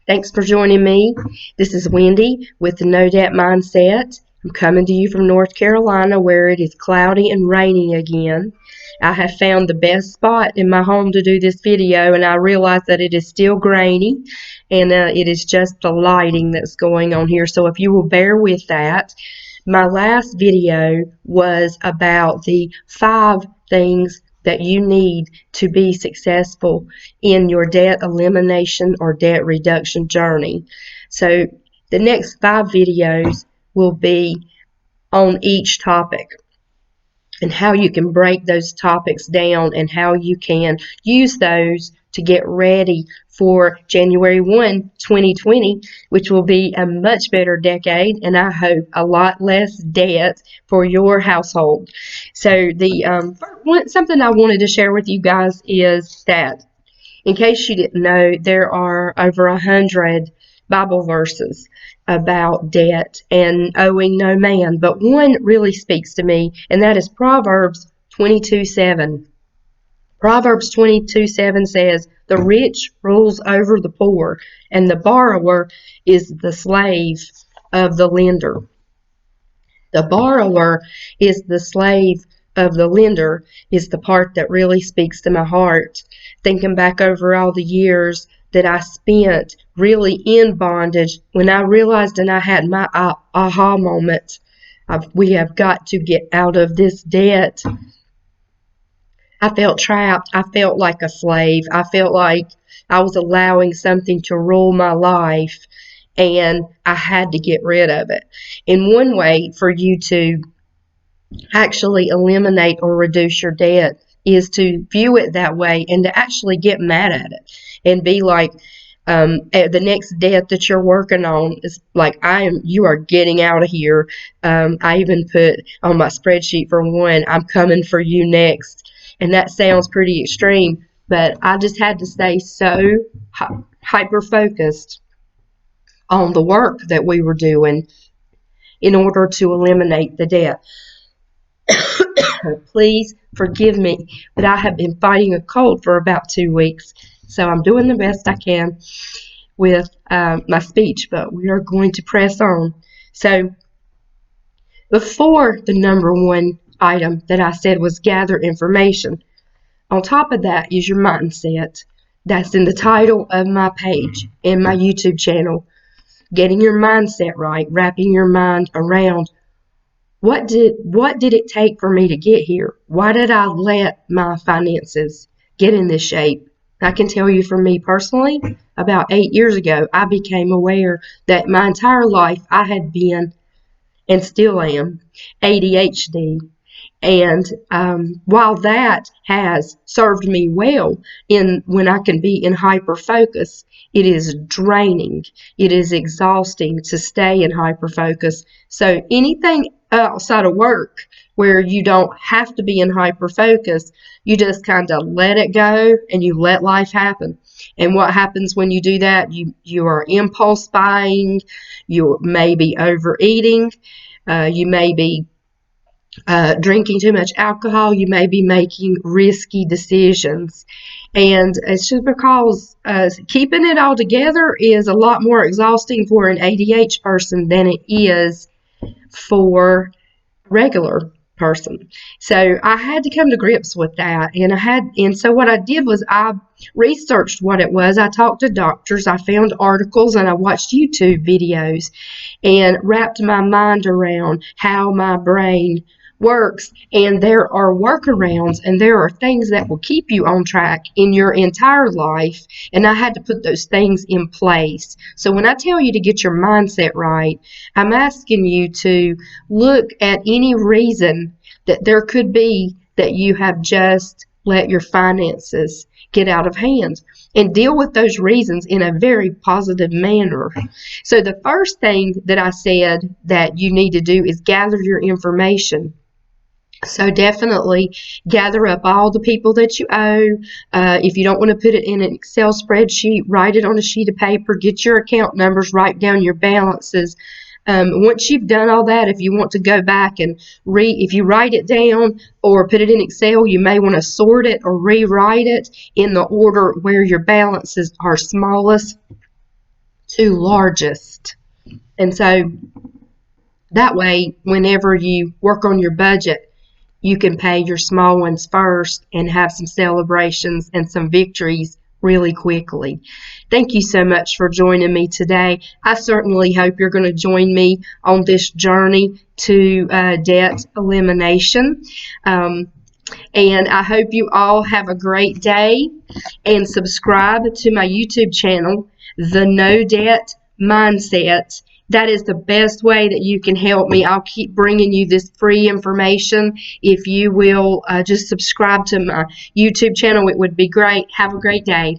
Thanks for joining me. This is Wendy with the No Debt Mindset. I'm coming to you from North Carolina where it is cloudy and raining again. I have found the best spot in my home to do this video, and I realize that it is still grainy, and it is just the lighting that's going on here. So if you will bear with that. My last video was about the 5 things that you need to be successful in your debt elimination or debt reduction journey. So the next 5 videos will be on each topic and how you can break those topics down and how you can use those to get ready for January 1, 2020, which will be a much better decade, and I hope a lot less debt for your household. So something I wanted to share with you guys is that, in case you didn't know, there are over 100 Bible verses about debt and owing no man, but one really speaks to me, and that is Proverbs 22:7. Proverbs 22:7 says, "The rich rules over the poor, and the borrower is the slave of the lender." The borrower is the slave of the lender is the part that really speaks to my heart. Thinking back over all the years that I spent really in bondage, when I realized and I had my aha moment we have got to get out of this debt. I felt trapped. I felt like a slave. I felt like I was allowing something to rule my life, and I had to get rid of it. And one way for you to actually eliminate or reduce your debt is to view it that way and to actually get mad at it and be like, at the next debt that you're working on is like, you are getting out of here. I even put on my spreadsheet for one, I'm coming for you next. And that sounds pretty extreme, but I just had to stay so hyper-focused on the work that we were doing in order to eliminate the debt. Please forgive me, but I have been fighting a cold for about 2 weeks, so I'm doing the best I can with my speech, but we are going to press on. So before the number 1 item that I said was gather information, on top of that is your mindset. That's in the title of my page and my YouTube channel. Getting your mindset right, wrapping your mind around what did it take for me to get here? Why did I let my finances get in this shape? I can tell you, for me personally, about 8 years ago, I became aware that my entire life I had been, and still am, ADHD. And while that has served me well when I can be in hyper focus, it is draining. It is exhausting to stay in hyper focus. So anything outside of work where you don't have to be in hyper focus, you just kind of let it go and you let life happen. And what happens when you do that? You are impulse buying. You may be overeating. You may be drinking too much alcohol. You may be making risky decisions. And it's just because keeping it all together is a lot more exhausting for an ADHD person than it is for a regular person. So I had to come to grips with that. And so what I did was I researched what it was. I talked to doctors. I found articles and I watched YouTube videos and wrapped my mind around how my brain works, and there are workarounds and there are things that will keep you on track in your entire life, and I had to put those things in place. So when I tell you to get your mindset right, I'm asking you to look at any reason that there could be that you have just let your finances get out of hand, and deal with those reasons in a very positive manner. So the first thing that I said that you need to do is gather your information. So definitely gather up all the people that you owe. If you don't want to put it in an Excel spreadsheet, write it on a sheet of paper, get your account numbers, write down your balances. Once you've done all that, if you want to go back and if you write it down or put it in Excel, you may want to sort it or rewrite it in the order where your balances are smallest. two largest. And so that way, whenever you work on your budget, you can pay your small ones first and have some celebrations and some victories really quickly. Thank you so much for joining me today. I certainly hope you're going to join me on this journey to debt elimination. And I hope you all have a great day, and subscribe to my YouTube channel, The No Debt Mindset. That is the best way that you can help me. I'll keep bringing you this free information. If you will just subscribe to my YouTube channel, it would be great. Have a great day.